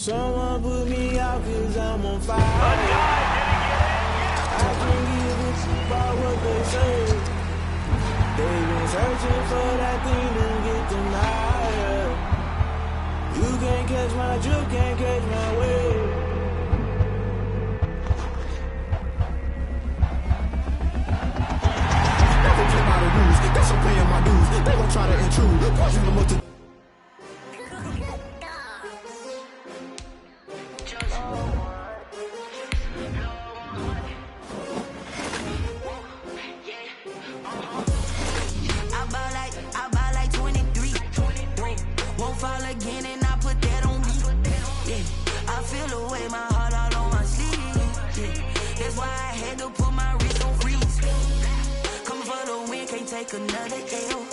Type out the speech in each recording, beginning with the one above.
Someone put me out cause I'm on fire. I can't give a fuck about what they say. They've been searching for that thing to get them higher. You can't catch my drift, can't catch my wave. Never play by the rules, guess I'm paying my dues. They gon' try to intrude, poison them up to another L.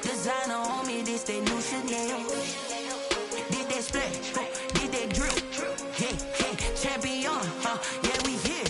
Designer on me, this they new Chanel. Did that splash, did that drill. Yeah, champion, yeah, we here.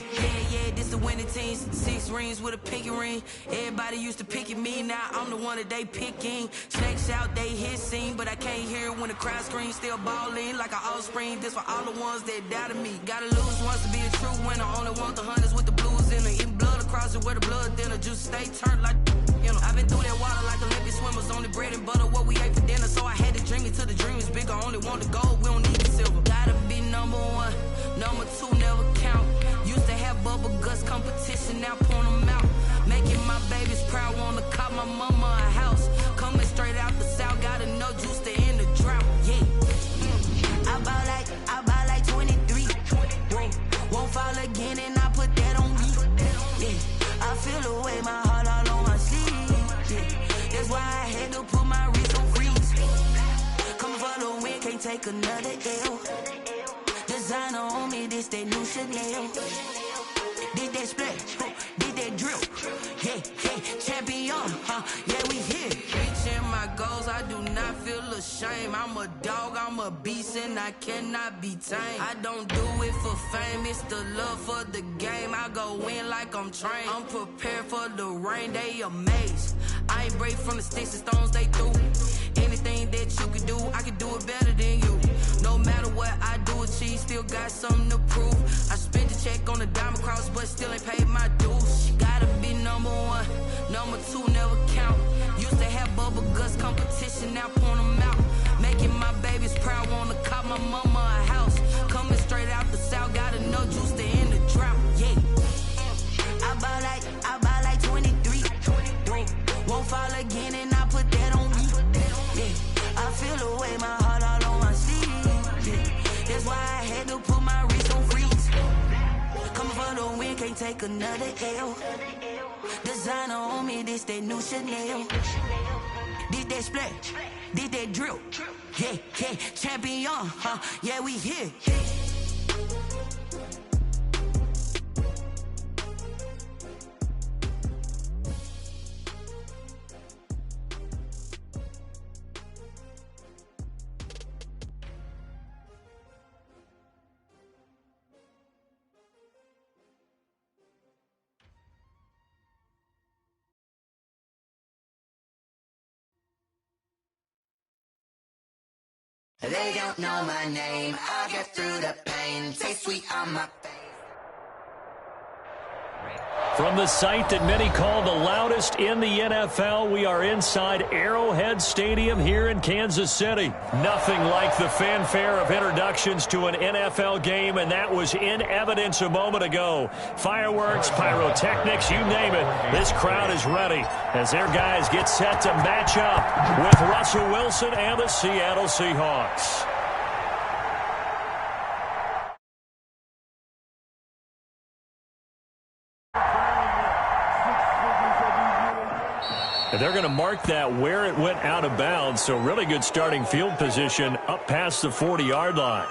Yeah, this the winning team. 6 rings with a pinky ring. Everybody used to pick at me, now I'm the one that they picking. Snakes out, they hit scene, but I can't hear it when the crowd screams. Still balling like an offspring. This for all the ones that doubted me. Gotta lose once to be a true winner. Only want the hunters with the blues in it. Eating blood across it where the blood dinner. Juice stay turned like, you know. I've been through that water like Olympic swimmers. Only bread and butter, what we ate for dinner. So I had to dream it till the dream is bigger. Only want the gold, we don't need the silver. Gotta be number 1, number 2 never count. Used to have bubble guts competition, now point them out. Making my babies proud, wanna cop my mama a house. Coming straight out the south, gotta know juice to end the drought. Yeah, I buy like 23. Won't fall again, and I put that on me. Yeah, I feel the way, my heart all on my sleeve. Yeah, that's why I had to put my wrist on freeze. Come for the win, can't take another L. Designer on me, this that new Chanel. Did that splash, did that drill. Yeah, champion, yeah, we here. Reaching my goals, I do not feel ashamed. I'm a dog, I'm a beast, and I cannot be tamed. I don't do it for fame, it's the love for the game. I go in like I'm trained. I'm prepared for the rain, they amazed. I ain't break from the sticks and stones they threw. Anything that you can do, I can do it better than you. No matter what I do achieve, still got something to prove. I spent the check on the diamond cross, but still ain't paid my dues. Gotta be number 1, number 2 never count. Used to have bubble guts competition, now point them out. Making my babies proud, wanna cop my mama a house. Coming straight out the south, gotta know juice to end the drought. Yeah, I buy like 23. Won't fall again, and I put that on me. Yeah, I feel the way, my heart all on my sleeve. Yeah, that's why I had to put my wrist on freeze. Coming for the win, can't take another L. Designer on me, this that new Chanel. Did that splash, did that drill. Yeah, champion, yeah, we here. They don't know my name, I get through the pain, taste sweet on my face. From the site that many call the loudest in the NFL, we are inside Arrowhead Stadium here in Kansas City. Nothing like the fanfare of introductions to an NFL game, and that was in evidence a moment ago. Fireworks, pyrotechnics, you name it. This crowd is ready as their guys get set to match up with Russell Wilson and the Seattle Seahawks. And they're going to mark that where it went out of bounds, so really good starting field position up past the 40-yard line.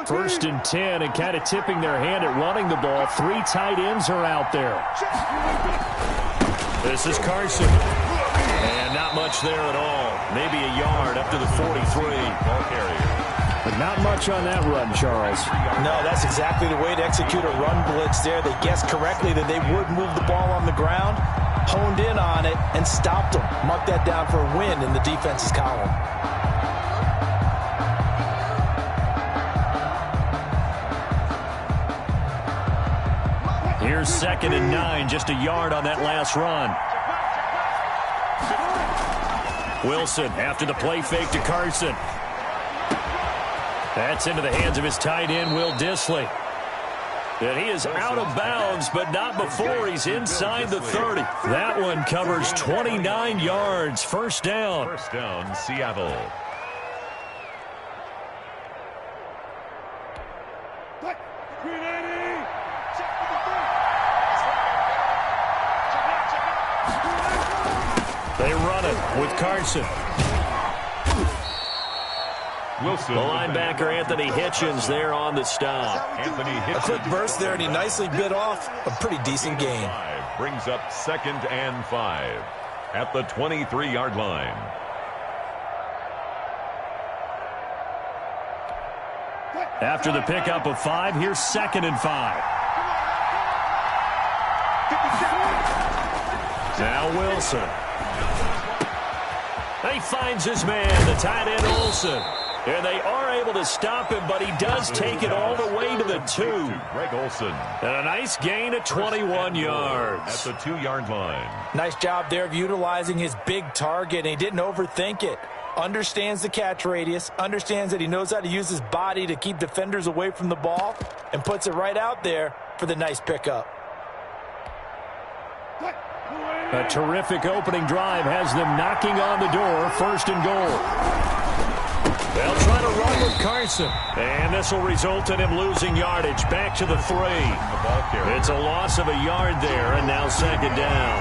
First and 10, and kind of tipping their hand at running the ball. 3 tight ends are out there. This is Carson. And not much there at all. Maybe a yard up to the 43. Ball carrier. But not much on that run, Charles. No, that's exactly the way to execute a run blitz there. They guessed correctly that they would move the ball on the ground, honed in on it, and stopped them. Mark that down for a win in the defense's column. Here's 2nd and 9, just a yard on that last run. Wilson after the play fake to Carson. That's into the hands of his tight end, Will Dissly. And he is out of bounds, but not before he's inside the 30. That one covers 29 yards. First down. First down, Seattle. They run it with Carson. Wilson. The linebacker, Anthony Hitchens, there on the stop. A quick burst there, and he nicely bit off a pretty decent gain. Brings up 2nd and 5 at the 23-yard line. After the pickup of 5, here's 2nd and 5. Now Wilson. He finds his man, the tight end Olsen. And they are able to stop him, but he does take it all the way to the 2. Greg Olsen. And a nice gain of 21 yards. At the 2-yard line. Nice job there of utilizing his big target, and he didn't overthink it. Understands the catch radius, understands that he knows how to use his body to keep defenders away from the ball, and puts it right out there for the nice pickup. A terrific opening drive has them knocking on the door. 1st and goal. They'll try to run with Carson. And this will result in him losing yardage. Back to the 3. It's a loss of a yard there, and now 2nd down.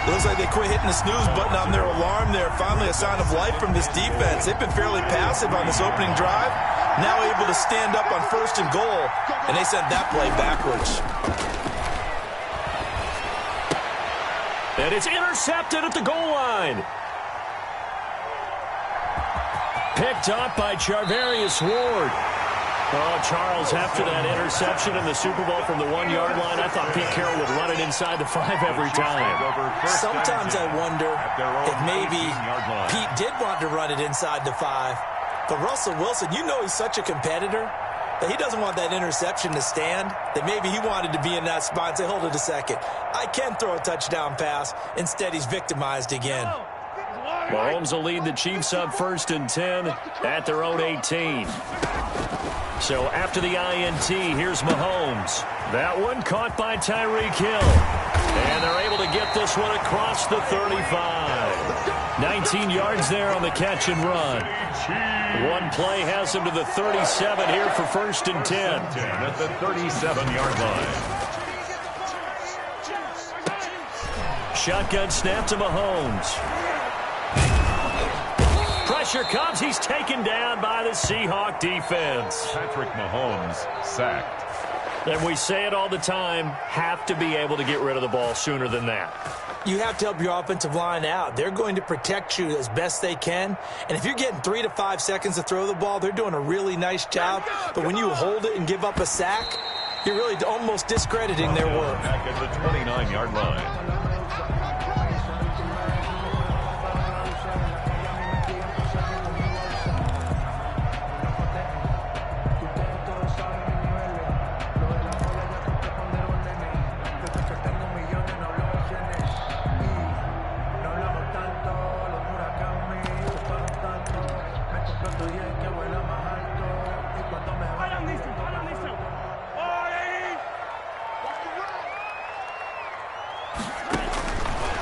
It looks like they quit hitting the snooze button on their alarm there. Finally a sign of life from this defense. They've been fairly passive on this opening drive. Now able to stand up on 1st and goal, and they sent that play backwards. And it's intercepted at the goal line. Picked up by Charvarius Ward. Oh, Charles, after that interception in the Super Bowl from the 1-yard line, I thought Pete Carroll would run it inside the 5 every time. Sometimes I wonder if maybe Pete did want to run it inside the 5. But Russell Wilson, you know he's such a competitor that he doesn't want that interception to stand, that maybe he wanted to be in that spot and say, hold it a second, I can throw a touchdown pass. Instead, he's victimized again. Mahomes will lead the Chiefs up 1st and 10 at their own 18. So after the INT, here's Mahomes. That one caught by Tyreek Hill. And they're able to get this one across the 35. 19 yards there on the catch and run. One play has him to the 37 here for 1st and 10. At the 37-yard line. Shotgun snap to Mahomes. Pressure comes. He's taken down by the Seahawk defense. Patrick Mahomes sacked. And we say it all the time, have to be able to get rid of the ball sooner than that. You have to help your offensive line out. They're going to protect you as best they can. And if you're getting 3 to 5 seconds to throw the ball, they're doing a really nice job. But when you hold it and give up a sack, you're really almost discrediting their work. Back at the 29-yard line.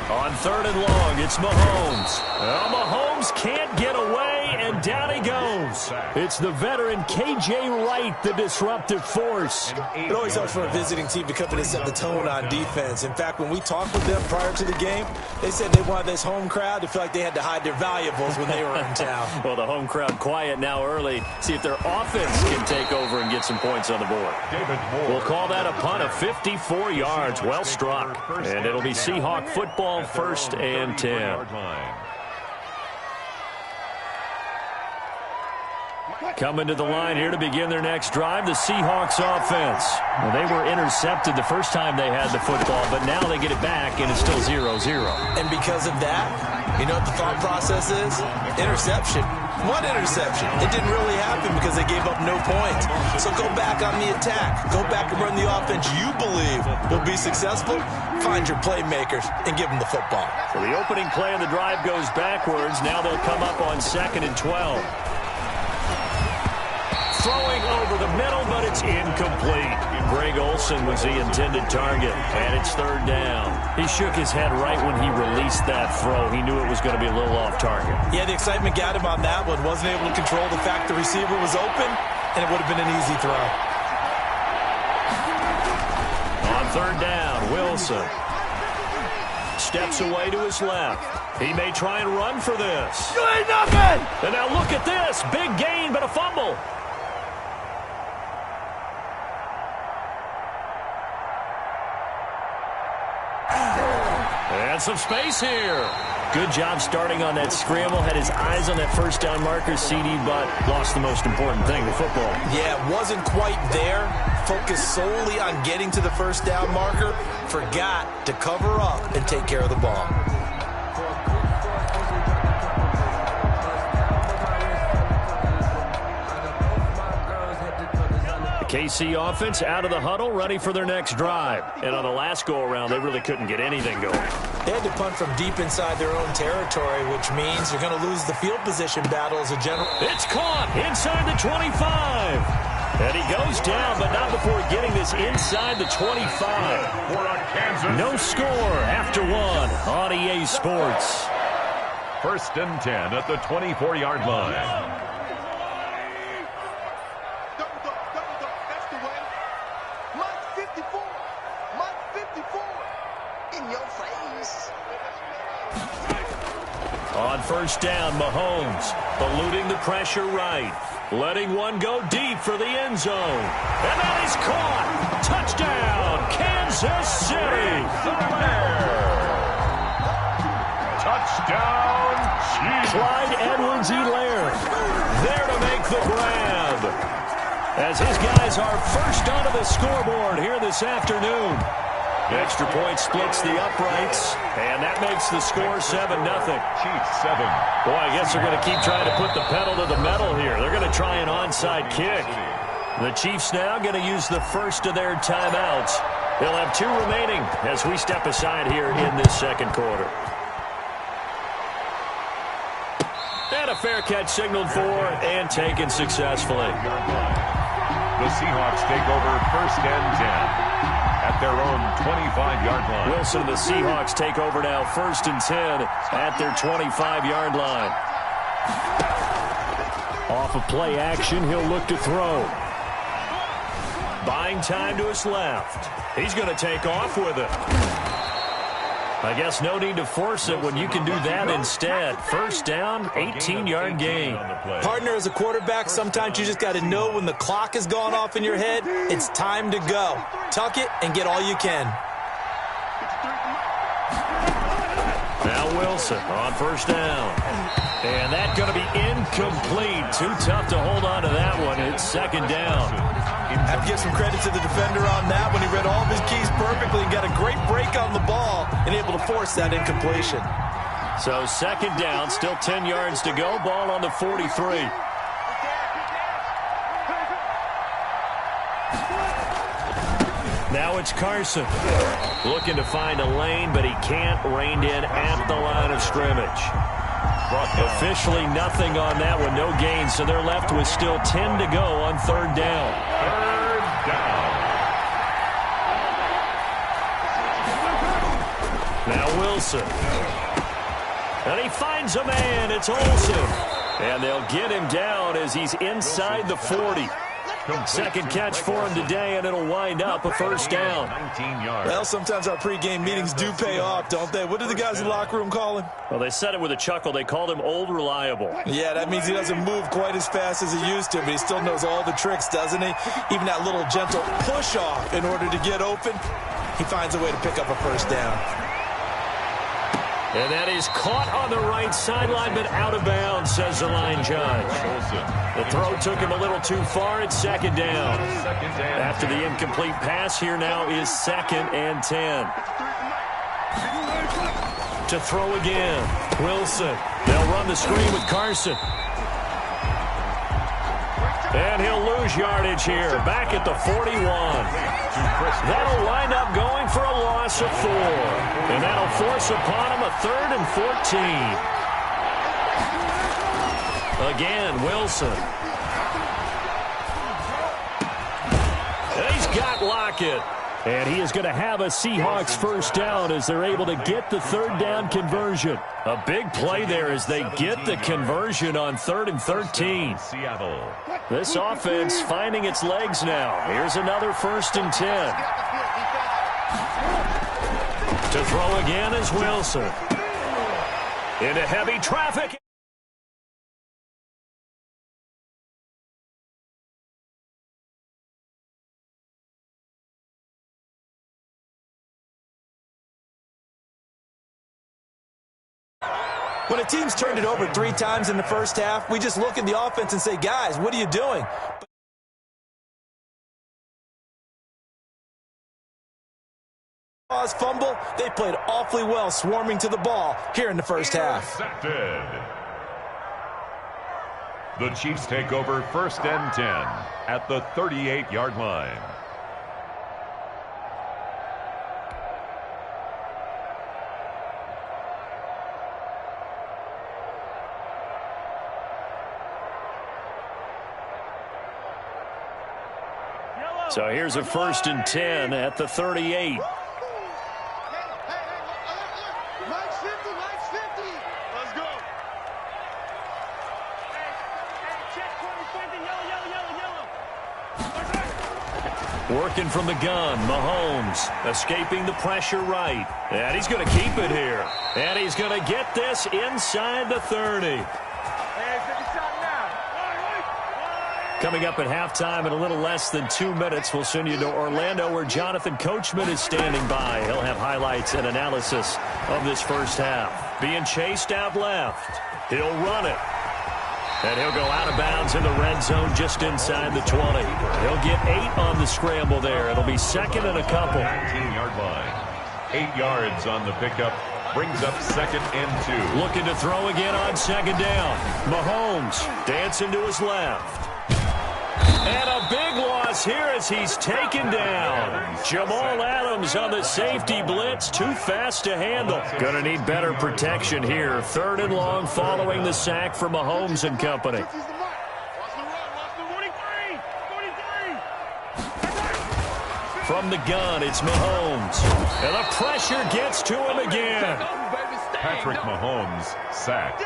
On 3rd and long, it's Mahomes. Well, Mahomes can't get away, and down he goes. It's the veteran K.J. Wright, the disruptive force. It always helps for a visiting team to come in and set the tone on defense. In fact, when we talked with them prior to the game, they said they wanted this home crowd to feel like they had to hide their valuables when they were in town. Well, the home crowd quiet now early. See if their offense can take over and get some points on the board. We'll call that a punt of 54 yards. Well struck. And it'll be Seahawk football, 1st and 10. Coming to the line here to begin their next drive, the Seahawks offense. Well, they were intercepted the first time they had the football, but now they get it back, and it's still 0-0. And because of that, you know what the thought process is? Interception. One interception. It didn't really happen because they gave up no points. So go back on the attack. Go back and run the offense you believe will be successful. Find your playmakers and give them the football. So the opening play of the drive goes backwards. Now they'll come up on 2nd and 12. Throwing over the middle, but it's incomplete. Greg Olsen was the intended target, and it's 3rd down. He shook his head right when he released that throw. He knew it was going to be a little off target. Yeah, the excitement got him on that one. Wasn't able to control the fact the receiver was open, and it would have been an easy throw. On 3rd down, Wilson steps away to his left. He may try and run for this. You ain't nothing! And now look at this. Big gain, but a fumble. And some space here. Good job starting on that scramble. Had his eyes on that first down marker, CD, but lost the most important thing, the football. Yeah, wasn't quite there. Focused solely on getting to the first down marker. Forgot to cover up and take care of the ball. KC offense out of the huddle, ready for their next drive. And on the last go-around, they really couldn't get anything going. They had to punt from deep inside their own territory, which means you're going to lose the field position battle as a general. It's caught inside the 25. And he goes down, but not before getting this inside the 25. No score after 1 on EA Sports. 1st and 10 at the 24-yard line. On 1st down, Mahomes eluding the pressure right. Letting one go deep for the end zone. And that is caught. Touchdown, Kansas City. Touchdown, Chiefs. Clyde Edwards-Helaire there to make the grab. As his guys are first onto the scoreboard here this afternoon. The extra point splits the uprights, and that makes the score 7-0. Chiefs 7. Boy, I guess they're going to keep trying to put the pedal to the metal here. They're going to try an onside kick. The Chiefs now going to use the first of their timeouts. They'll have 2 remaining as we step aside here in this 2nd quarter. And a fair catch signaled for and taken successfully. The Seahawks take over 1st and 10. At their own 25-yard line. Wilson and the Seahawks take over now 1st and 10 at their 25-yard line. Off of play action, he'll look to throw. Buying time to his left. He's going to take off with it. I guess no need to force it when you can do that instead. 1st down, 18-yard gain. Partner, as a quarterback, sometimes you just got to know when the clock has gone off in your head, it's time to go. Tuck it and get all you can. Now Wilson on 1st down. And that's going to be incomplete. Too tough to hold on to that one. It's 2nd down. I have to give some credit to the defender on that when he read all of his keys perfectly and got a great break on the ball and able to force that incompletion. So 2nd down, still 10 yards to go. Ball on the 43. Now it's Carson. Looking to find a lane, but he can't. Reined in at the line of scrimmage. Officially nothing on that one, no gain, so they're left with still 10 to go on 3rd down. 3rd down. Now Wilson. And he finds a man, it's Olsen. And they'll get him down as he's inside the 40. 2nd catch for him today, and it'll wind up a 1st down. 19 yards. Well, sometimes our pregame meetings do pay off, don't they? What do the guys in the locker room call him? Well, they said it with a chuckle. They called him Old Reliable. Yeah, that means he doesn't move quite as fast as he used to, but he still knows all the tricks, doesn't he? Even that little gentle push-off in order to get open, he finds a way to pick up a 1st down. And that is caught on the right sideline, but out of bounds, says the line judge. The throw took him a little too far. It's second down. After the incomplete pass, here now is 2nd and 10. To throw again, Wilson. They'll run the screen with Carson. And he'll lose yardage here, back at the 41. That'll wind up going for a loss of 4. And that'll force upon him a 3rd and 14. Again, Wilson. He's got Lockett. And he is going to have a Seahawks first down as they're able to get the 3rd down conversion. A big play there as they get the conversion on 3rd and 13. Seattle. This offense finding its legs now. Here's another 1st and 10. To throw again is Wilson. Into heavy traffic. When a team's turned it over 3 times in the first half, we just look at the offense and say, guys, what are you doing? Fumble, they played awfully well swarming to the ball here in the first half. The Chiefs take over 1st and 10 at the 38-yard line. So here's a 1st and 10 at the 38. Working from the gun, Mahomes escaping the pressure right. And he's going to keep it here. And he's going to get this inside the 30. Coming up at halftime in a little less than 2 minutes, we'll send you to Orlando where Jonathan Coachman is standing by. He'll have highlights and analysis of this first half. Being chased out left. He'll run it. And he'll go out of bounds in the red zone just inside the 20. He'll get 8 on the scramble there. It'll be 2nd and a couple. 19-yard line. 8 yards on the pickup. Brings up 2nd and 2. Looking to throw again on 2nd down. Mahomes dancing to his left. And a big loss here as he's taken down. Jamal Adams on the safety blitz. Too fast to handle. Going to need better protection here. 3rd and long following the sack for Mahomes and company. From the gun, it's Mahomes. And the pressure gets to him again. Patrick Mahomes sacked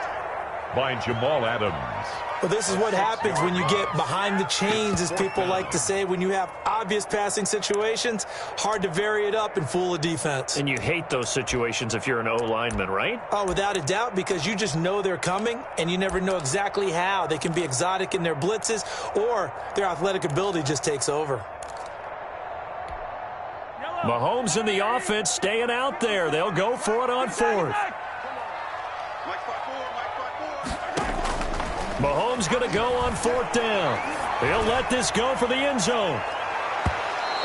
by Jamal Adams. Well, this is what happens when you get behind the chains, as people like to say. When you have obvious passing situations, hard to vary it up and fool a defense. And you hate those situations if you're an O-lineman, right? Oh, without a doubt, because you just know they're coming, and you never know exactly how. They can be exotic in their blitzes, or their athletic ability just takes over. Mahomes and the offense staying out there. They'll go for it on 4th. Mahomes going to go on 4th down. He'll let this go for the end zone.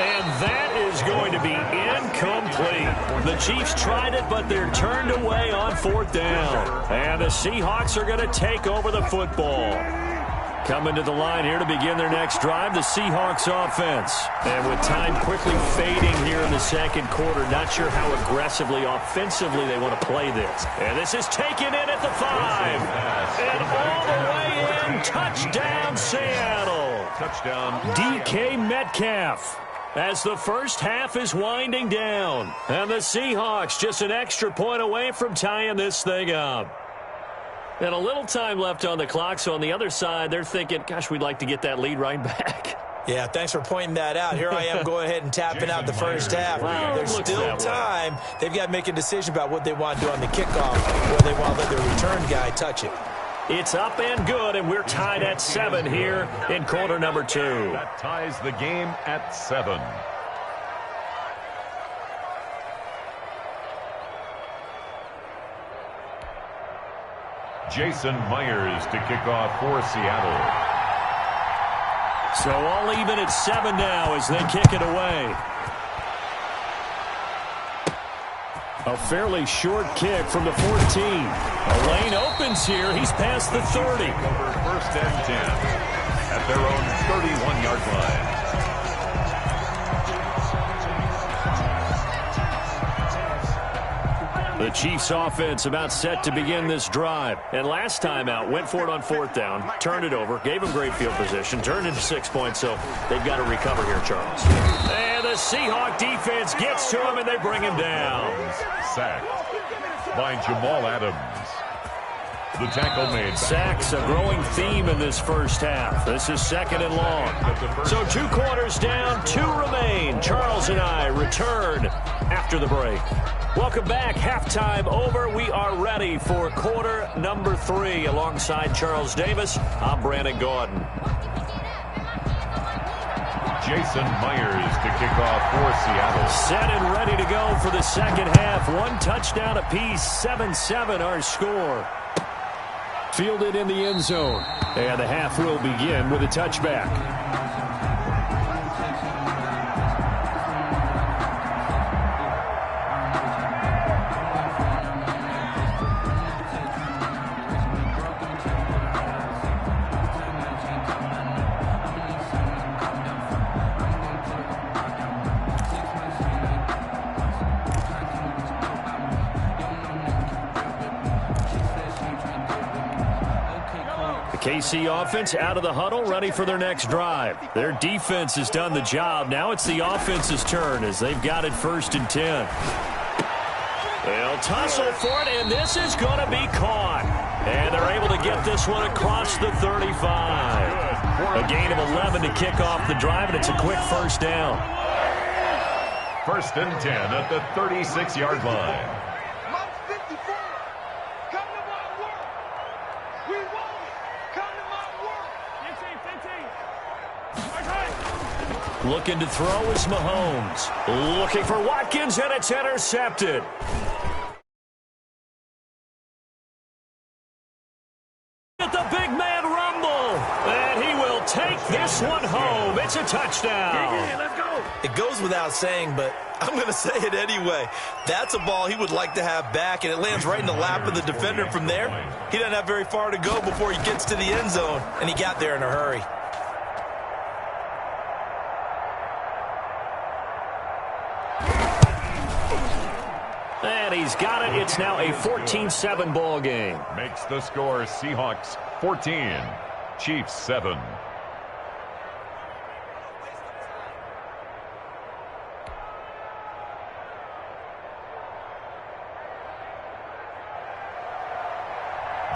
And that is going to be incomplete. The Chiefs tried it, but they're turned away on 4th down. And the Seahawks are going to take over the football. Coming to the line here to begin their next drive, the Seahawks offense. And with time quickly fading here in the 2nd quarter, not sure how aggressively, offensively they want to play this. And this is taken in at the 5. And all the way in, touchdown Seattle. Touchdown DK Metcalf. As the first half is winding down. And the Seahawks just an extra point away from tying this thing up. And a little time left on the clock, so on the other side, they're thinking, gosh, we'd like to get that lead right back. Yeah, thanks for pointing that out. Here I am going ahead and tapping out the first half. Wow, There's still time. They've got to make a decision about what they want to do on the kickoff, or they want to let their return guy touch it. It's up and good, and we're tied at 7 here in quarter number 2. That ties the game at 7. Jason Myers to kick off for Seattle. So all even at 7 now as they kick it away. A fairly short kick from the 14. A lane opens here. He's past the 30. Over first and 10 at their own 31-yard line. The Chiefs offense about set to begin this drive. And last time out, went for it on 4th down, turned it over, gave them great field position, turned into 6 points, so they've got to recover here, Charles. And the Seahawk defense gets to him, and they bring him down. Sacked by Jamal Adams. The tackle made. Sacks, a growing theme in this first half. This is 2nd and long. So 2 quarters down, 2 remain. Charles and I return after the break. Welcome back. Halftime over. We are ready for quarter number 3. Alongside Charles Davis, I'm Brandon Gaudin. Jason Myers to kick off for Seattle. Set and ready to go for the second half. 1 touchdown apiece, 7-7 our score. Fielded in the end zone. And the half will begin with a touchback. KC offense out of the huddle, ready for their next drive. Their defense has done the job. Now it's the offense's turn as they've got it 1st and 10. They'll tussle for it, and this is going to be caught. And they're able to get this one across the 35. A gain of 11 to kick off the drive, and it's a quick 1st down. 1st and 10 at the 36-yard line. Looking to throw is Mahomes. Looking for Watkins, and it's intercepted. At the big man rumble, and he will take this one home. It's a touchdown. Let's go. It goes without saying, but I'm going to say it anyway. That's a ball he would like to have back, and it lands right in the lap of the defender from there. He doesn't have very far to go before he gets to the end zone, and he got there in a hurry. And he's got it. It's now a 14-7 ball game. Makes the score Seahawks 14, Chiefs 7.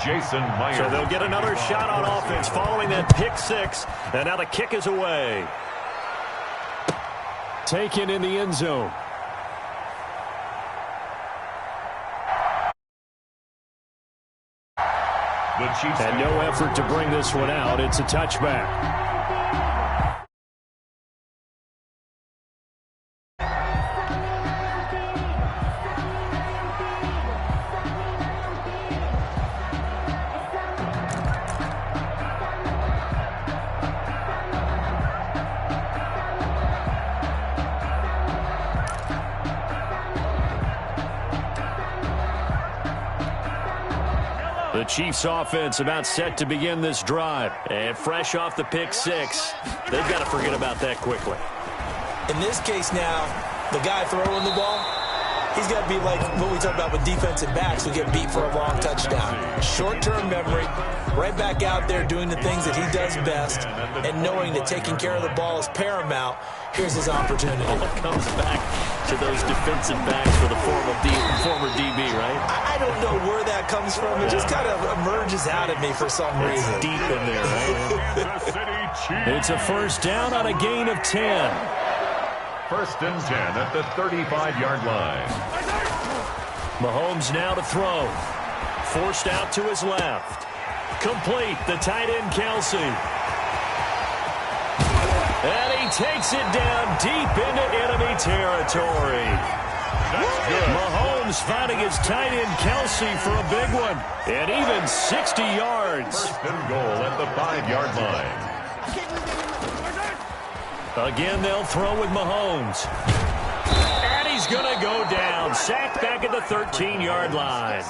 Jason Myers. So they'll get another shot on offense following that pick 6. And now the kick is away. Taken in the end zone. And no effort to bring this one out. It's a touchback. The Chiefs offense about set to begin this drive. And fresh off the pick 6, they've got to forget about that quickly. In this case now, the guy throwing the ball, he's got to be like what we talked about with defensive backs who get beat for a long touchdown. Short-term memory, right back out there doing the things that he does best, and knowing that taking care of the ball is paramount. Here's his opportunity. It comes back to those defensive backs for the former DB, right? I don't know where that comes from. It just kind of emerges out at me for some reason. It's deep in there, right? It's a first down on a gain of 10. 1st and 10 at the 35-yard line. Mahomes now to throw. Forced out to his left. Complete, the tight end Kelsey. And he takes it down deep into enemy territory. That's good. Mahomes finding his tight end Kelsey for a big one. And even 60 yards. First and goal at the 5-yard line. Again, they'll throw with Mahomes. And he's going to go down. Sacked back at the 13-yard line.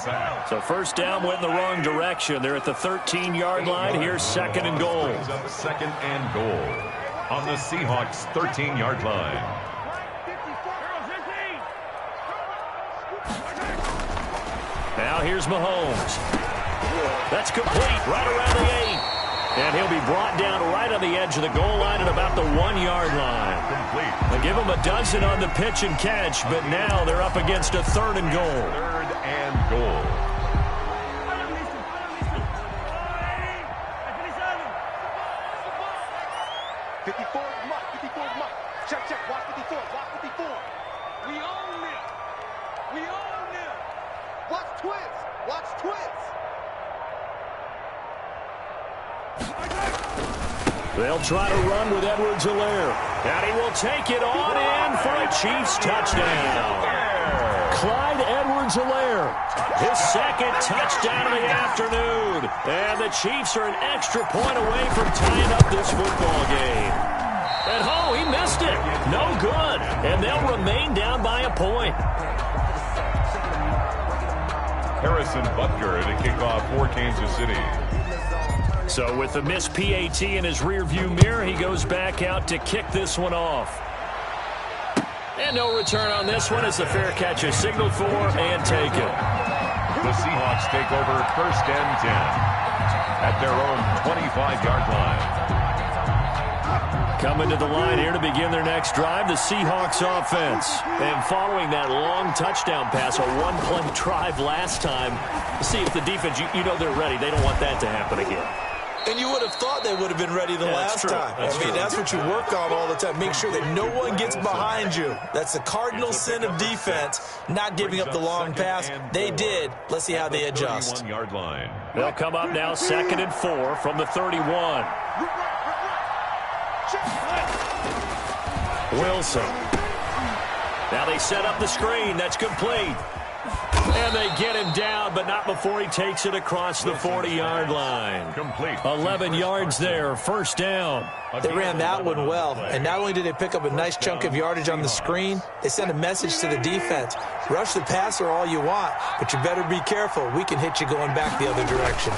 So first down went in the wrong direction. They're at the 13-yard line. Here's second and goal. Second and goal on the Seahawks 13-yard line. Now here's Mahomes. That's complete right around the 8. And he'll be brought down right on the edge of the goal line at about the 1-yard line. Complete. They give him a dozen on the pitch and catch, but now they're up against a third and goal. Third and goal. Check, check. Watch 54. Watch 54. We own it. We own it. Watch twins. Watch twins. They'll try to run with Edwards-Helaire. And he will take it on in for a Chiefs touchdown. Clyde Edwards-Helaire, his second touchdown of the afternoon. And the Chiefs are an extra point away from tying up this football game. And he missed it. No good. And they'll remain down by a point. Harrison Butker to kick off for Kansas City. So with the missed PAT in his rearview mirror, he goes back out to kick this one off. And no return on this one as the fair catch is signaled for and taken. The Seahawks take over first and 10 at their own 25-yard line. Coming to the line here to begin their next drive, the Seahawks offense. And following that long touchdown pass, a one-play drive last time, see if the defense, you know they're ready. They don't want that to happen again. And you would have thought they would have been ready the last time. That's what you work on all the time. Make sure that no one gets behind you. That's the cardinal sin of defense, not giving up the long pass. They did. Let's see how they adjust. 31-yard line. They'll come up now 2nd and 4 from the 31. Wilson. Now they set up the screen. That's complete. And they get him down, but not before he takes it across the 40-yard line. Complete. 11 yards there, first down. They ran that one well, and not only did they pick up a nice chunk of yardage on the screen, they sent a message to the defense. Rush the passer all you want, but you better be careful. We can hit you going back the other direction.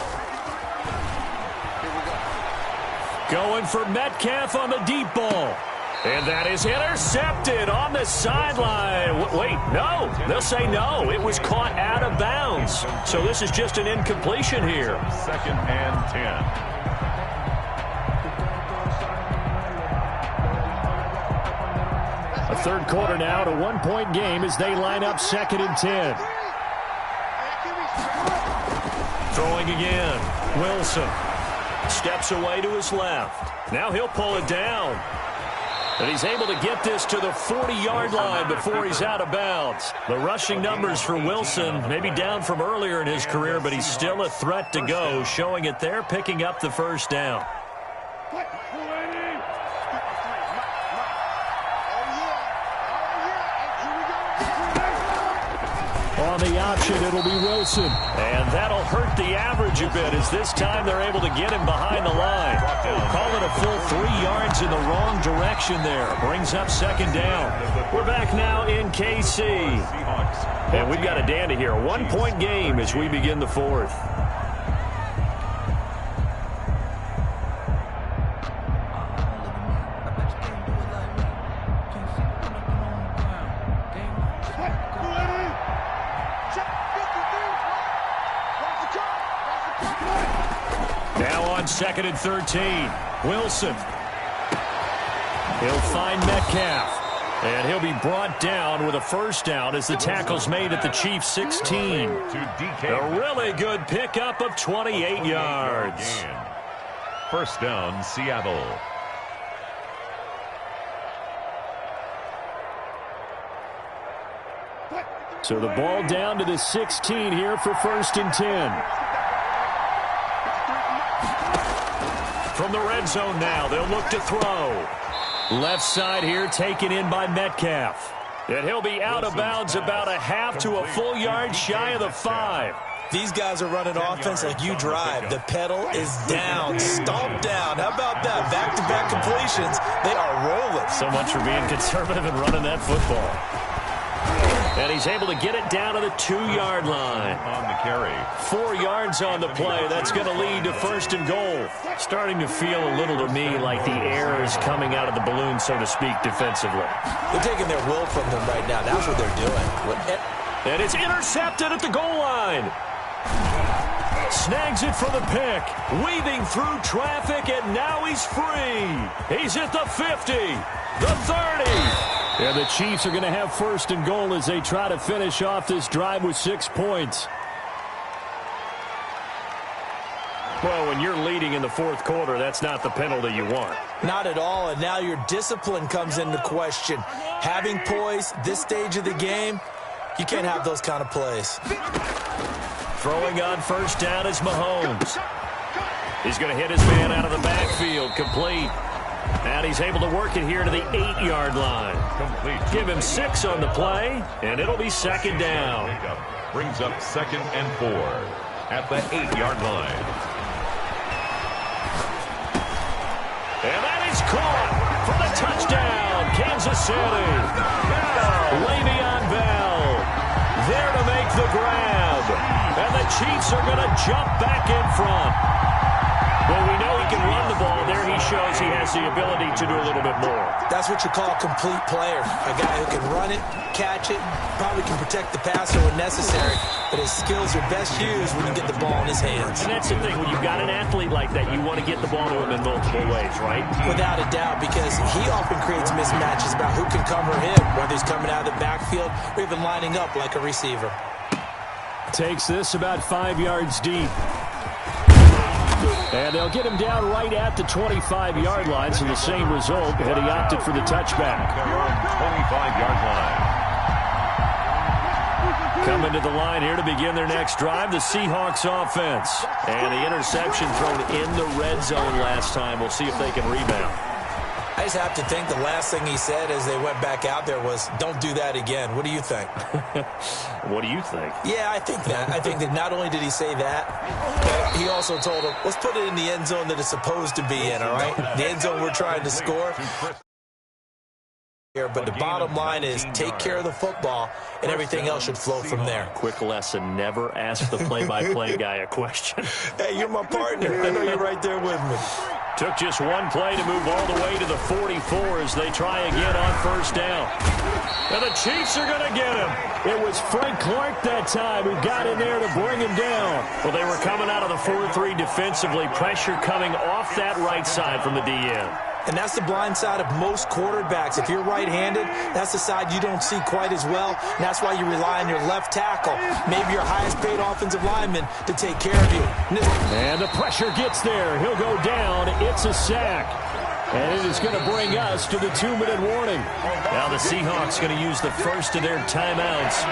Going for Metcalf on the deep ball. And that is intercepted on the sideline. Wait, no. They'll say no. It was caught out of bounds. So this is just an incompletion here. 2nd and 10. A third quarter now, to 1-point game as they line up 2nd and 10. Throwing again. Wilson steps away to his left. Now he'll pull it down. And he's able to get this to the 40-yard line before he's out of bounds. The rushing numbers for Wilson maybe down from earlier in his career, but he's still a threat to go, showing it there, picking up the first down. On the option, it'll be Wilson. And that'll hurt the average a bit as this time they're able to get him behind the line. Call it a full 3 yards in the wrong direction there. Brings up 2nd down. We're back now in KC. And we've got a dandy here. 1-point game as we begin the 4th. Now on 2nd and 13. Wilson. He'll find Metcalf. And he'll be brought down with a first down as the tackle's made at the Chiefs' 16. A really good pickup of 28 yards. First down, Seattle. So the ball down to the 16 here for 1st and 10. From the red zone now, they'll look to throw. Left side here taken in by Metcalf. And he'll be out of bounds about a half to a full yard shy of the 5. These guys are running offense like you drive. The pedal is down, stomped down. How about that? Back-to-back completions. They are rolling. So much for being conservative and running that football. And he's able to get it down to the 2-yard line. On the carry. 4 yards on the play. That's going to lead to first and goal. Starting to feel a little to me like the air is coming out of the balloon, so to speak, defensively. They're taking their will from them right now. That's what they're doing. And it's intercepted at the goal line. Snags it for the pick. Weaving through traffic, and now he's free. He's at the 50, the 30. And the Chiefs are going to have first and goal as they try to finish off this drive with 6 points. Well, when you're leading in the fourth quarter, that's not the penalty you want. Not at all, and now your discipline comes into question. Having poise this stage of the game, you can't have those kind of plays. Throwing on first down is Mahomes. He's going to hit his man out of the backfield, complete. And he's able to work it here to the 8-yard line. Complete. Give him 6 on the play, and it'll be second down. Brings up 2nd and 4 at the 8-yard line. And that is caught for the touchdown, Kansas City. Le'Veon Bell there to make the grab. And the Chiefs are going to jump back in front. Well, we know he can run the ball. There he shows he has the ability to do a little bit more. That's what you call a complete player. A guy who can run it, catch it, probably can protect the passer when necessary, but his skills are best used when you get the ball in his hands. And that's the thing. When you've got an athlete like that, you want to get the ball to him in multiple ways, right? Without a doubt, because he often creates mismatches about who can cover him, whether he's coming out of the backfield or even lining up like a receiver. Takes this about 5 yards deep. And they'll get him down right at the 25-yard line, so the same result, and he opted for the touchback. 25-yard line. Coming to the line here to begin their next drive, the Seahawks offense. And the interception thrown in the red zone last time. We'll see if they can rebound. I just have to think the last thing he said as they went back out there was, don't do that again. What do you think? What do you think? Yeah, I think that. I think that not only did he say that, but he also told him, let's put it in the end zone that it's supposed to be in, all right? The end zone we're trying to score. But the bottom line is take care of the football, and everything else should flow from there. Quick lesson, never ask the play-by-play guy a question. Hey, you're my partner. I know you're right there with me. Took just one play to move all the way to the 44 as they try again on first down. And the Chiefs are going to get him. It was Frank Clark that time who got in there to bring him down. Well, they were coming out of the 4-3 defensively. Pressure coming off that right side from the DN. And that's the blind side of most quarterbacks. If you're right-handed, that's the side you don't see quite as well. And that's why you rely on your left tackle, maybe your highest-paid offensive lineman, to take care of you. And the pressure gets there. He'll go down. It's a sack. And it is going to bring us to the 2-minute warning. Now the Seahawks going to use the first of their timeouts.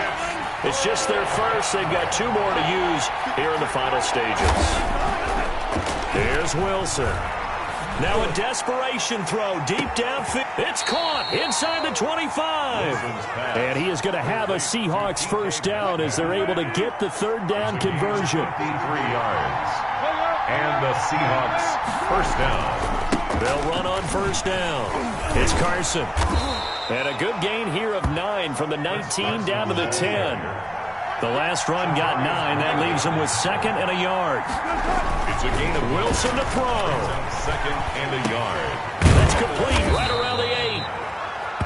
It's just their first. They've got 2 more to use here in the final stages. Here's Wilson. Now a desperation throw deep downfield. It's caught inside the 25. And he is going to have a Seahawks first down as they're able to get the 3rd down conversion. 53 yards. And the Seahawks first down. They'll run on first down. It's Carson. And a good gain here of 9 from the 19 down to the 10. The last run got 9. That leaves him with 2nd and a yard. It's a gain of Wilson to throw. 2nd and a yard. That's complete right around the 8.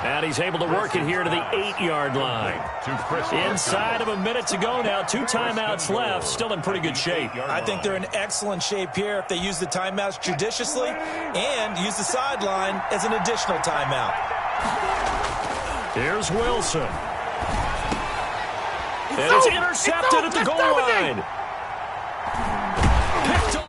And he's able to work it here to the 8-yard line. Inside of a minute to go now. 2 timeouts left. Still in pretty good shape. I think they're in excellent shape here if they use the timeouts judiciously and use the sideline as an additional timeout. Here's Wilson. And it's intercepted at the goal line. Picked up.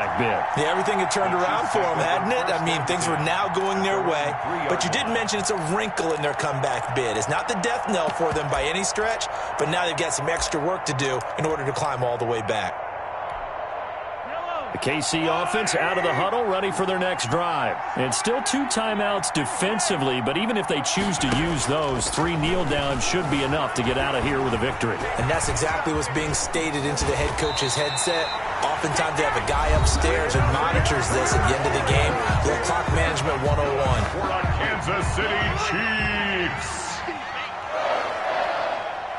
Yeah, everything had turned around for them, hadn't it? I mean, things were now going their way. But you did mention it's a wrinkle in their comeback bid. It's not the death knell for them by any stretch, but now they've got some extra work to do in order to climb all the way back. The KC offense out of the huddle, ready for their next drive. And still 2 timeouts defensively, but even if they choose to use those, 3 kneel downs should be enough to get out of here with a victory. And that's exactly what's being stated into the head coach's headset. Oftentimes they have a guy upstairs who monitors this at the end of the game. Little clock management 101. For the Kansas City Chiefs.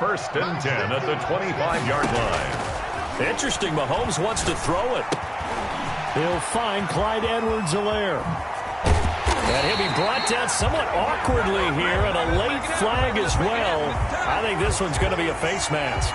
First and 10 at the 25-yard line. Interesting, Mahomes wants to throw it. He'll find Clyde Edwards-Helaire. And he'll be brought down somewhat awkwardly here, and a late flag as well. I think this one's going to be a face mask.